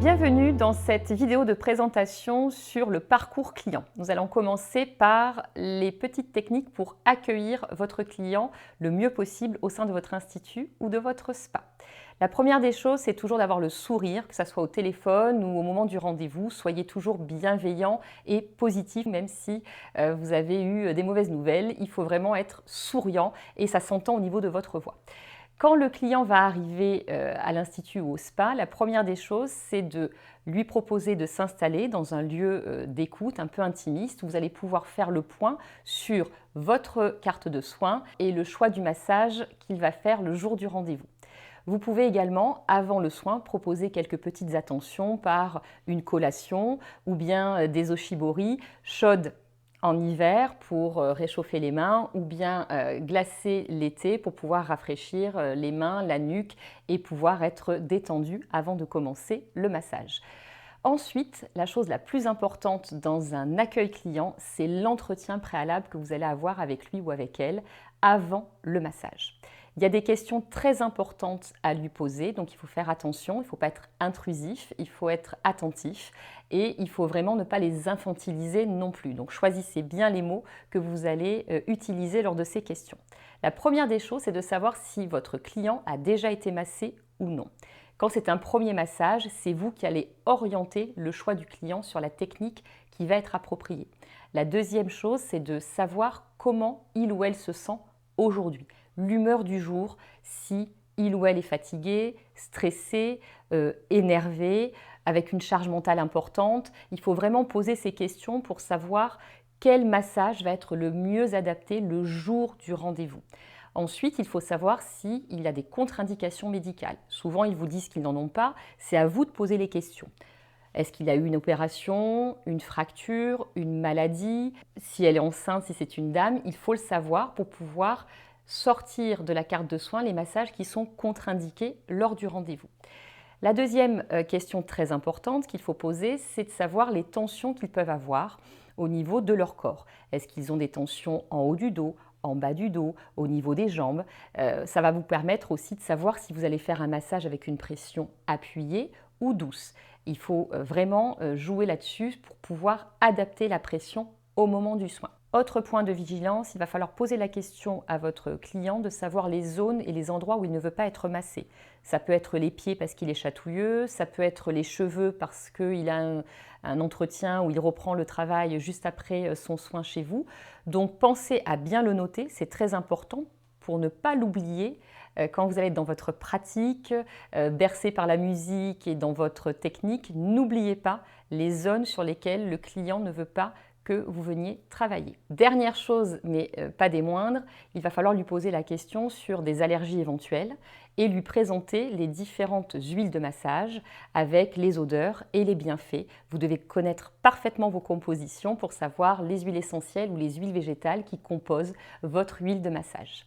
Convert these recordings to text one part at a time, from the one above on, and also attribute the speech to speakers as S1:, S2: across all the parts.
S1: Bienvenue dans cette vidéo de présentation sur le parcours client. Nous allons commencer par les petites techniques pour accueillir votre client le mieux possible au sein de votre institut ou de votre spa. La première des choses, c'est toujours d'avoir le sourire, que ce soit au téléphone ou au moment du rendez-vous. Soyez toujours bienveillant et positif, même si vous avez eu des mauvaises nouvelles. Il faut vraiment être souriant et ça s'entend au niveau de votre voix. Quand le client va arriver à l'institut ou au spa, la première des choses, c'est de lui proposer de s'installer dans un lieu d'écoute un peu intimiste où vous allez pouvoir faire le point sur votre carte de soins et le choix du massage qu'il va faire le jour du rendez-vous. Vous pouvez également, avant le soin, proposer quelques petites attentions par une collation ou bien des oshibori chaudes en hiver pour réchauffer les mains ou bien glacer l'été pour pouvoir rafraîchir les mains, la nuque et pouvoir être détendu avant de commencer le massage. Ensuite, la chose la plus importante dans un accueil client, c'est l'entretien préalable que vous allez avoir avec lui ou avec elle avant le massage. Il y a des questions très importantes à lui poser, donc il faut faire attention, il ne faut pas être intrusif, il faut être attentif et il faut vraiment ne pas les infantiliser non plus. Donc choisissez bien les mots que vous allez utiliser lors de ces questions. La première des choses, c'est de savoir si votre client a déjà été massé ou non. Quand c'est un premier massage, c'est vous qui allez orienter le choix du client sur la technique qui va être appropriée. La deuxième chose, c'est de savoir comment il ou elle se sent aujourd'hui. L'humeur du jour, si il ou elle est fatigué, stressé, énervé, avec une charge mentale importante. Il faut vraiment poser ces questions pour savoir quel massage va être le mieux adapté le jour du rendez-vous. Ensuite, il faut savoir s'il y a des contre-indications médicales. Souvent, ils vous disent qu'ils n'en ont pas. C'est à vous de poser les questions. Est-ce qu'il y a eu une opération, une fracture, une maladie? Si elle est enceinte, si c'est une dame, il faut le savoir pour pouvoir sortir de la carte de soins les massages qui sont contre-indiqués lors du rendez-vous. La deuxième question très importante qu'il faut poser, c'est de savoir les tensions qu'ils peuvent avoir au niveau de leur corps. Est-ce qu'ils ont des tensions en haut du dos, en bas du dos, au niveau des jambes? Ça va vous permettre aussi de savoir si vous allez faire un massage avec une pression appuyée ou douce. Il faut vraiment jouer là-dessus pour pouvoir adapter la pression au moment du soin. Autre point de vigilance, il va falloir poser la question à votre client de savoir les zones et les endroits où il ne veut pas être massé. Ça peut être les pieds parce qu'il est chatouilleux, ça peut être les cheveux parce qu'il a un entretien où il reprend le travail juste après son soin chez vous. Donc pensez à bien le noter, c'est très important pour ne pas l'oublier quand vous allez être dans votre pratique, bercé par la musique et dans votre technique. N'oubliez pas les zones sur lesquelles le client ne veut pas que vous veniez travailler. Dernière chose, mais pas des moindres, il va falloir lui poser la question sur des allergies éventuelles et lui présenter les différentes huiles de massage avec les odeurs et les bienfaits. Vous devez connaître parfaitement vos compositions pour savoir les huiles essentielles ou les huiles végétales qui composent votre huile de massage.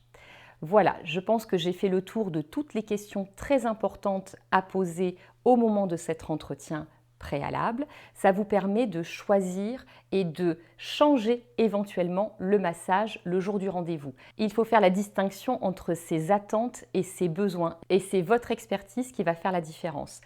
S1: Voilà, je pense que j'ai fait le tour de toutes les questions très importantes à poser au moment de cet entretien préalable. Ça vous permet de choisir et de changer éventuellement le massage le jour du rendez-vous. Il faut faire la distinction entre ses attentes et ses besoins et c'est votre expertise qui va faire la différence.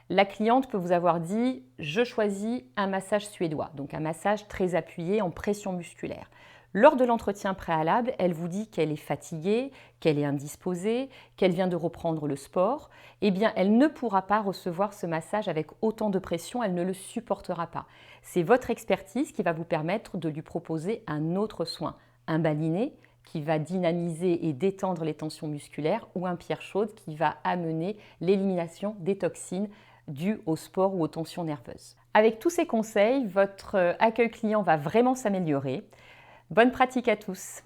S1: La cliente peut vous avoir dit « je choisis un massage suédois », donc un massage très appuyé en pression musculaire. Lors de l'entretien préalable, elle vous dit qu'elle est fatiguée, qu'elle est indisposée, qu'elle vient de reprendre le sport. Eh bien, elle ne pourra pas recevoir ce massage avec autant de pression, elle ne le supportera pas. C'est votre expertise qui va vous permettre de lui proposer un autre soin, un baliné qui va dynamiser et détendre les tensions musculaires ou un pierre chaude qui va amener l'élimination des toxines dues au sport ou aux tensions nerveuses. Avec tous ces conseils, votre accueil client va vraiment s'améliorer. Bonne pratique à tous!